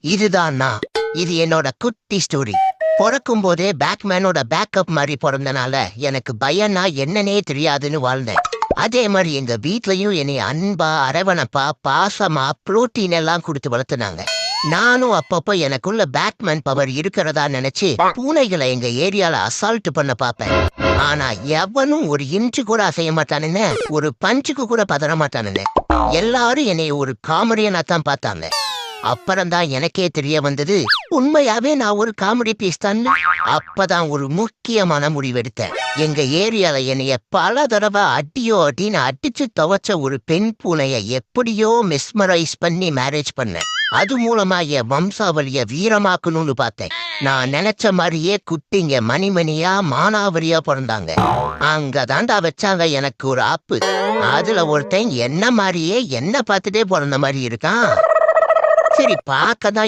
இதுதான் நான். இது என்னோட குட்டி ஸ்டோரி. பொறக்கும் போதே பேக்மேனோட பேக்கப் மாதிரி பிறந்தனால எனக்கு பயம்னா என்னன்னே தெரியாதுன்னு வாழ்ந்தேன். அதே மாதிரி எங்க வீட்லயும் என்னை அன்பா, அரவணைப்பா, பாசமா, புரோட்டீன் எல்லாம் கொடுத்து வளர்த்துனாங்க. நானும் அப்பப்போ எனக்குள்ள பேட்மேன் பவர் இருக்கிறதா நினைச்சு பூனைகளை எங்க ஏரியால அசால்ட் பண்ண பாப்பேன். ஆனா எவனும் ஒரு இன்ச்சு கூட அசைய மாட்டானுன்னு, ஒரு பஞ்சுக்கு கூட பதற மாட்டானுன்னு. எல்லாரும் என்னை ஒரு காமெடியனா தான் பார்த்தாங்க. அப்புறம்தான் எனக்கே தெரிய வந்தது, உண்மையாவே நான் ஒரு காமெடி பீஸ் தான். அப்பதான் ஒரு முக்கியமான முடிவெடுத்தேன். எங்க ஏரியால என்னைய பல தடவை அடியோ அடின்னு அடிச்சு துவைச்ச ஒரு பெண் பூனைய எப்படியோ மிஸ்மரைஸ் பண்ணி மேரேஜ் பண்ணேன். அது மூலமா என் வம்சாவளிய வீரமாக்கணும்னு பார்த்தேன். நான் நினைச்ச மாதிரியே குட்டிங்க மணிமணியா மானாவரியா பிறந்தாங்க. அங்கதாண்டா வச்சாங்க எனக்கு ஒரு ஆப்பு. அதுல ஒருத்தன் என்ன மாதிரியே என்ன பார்த்துட்டே பிறந்த மாதிரி இருக்கான். சரி, பார்க்க தான்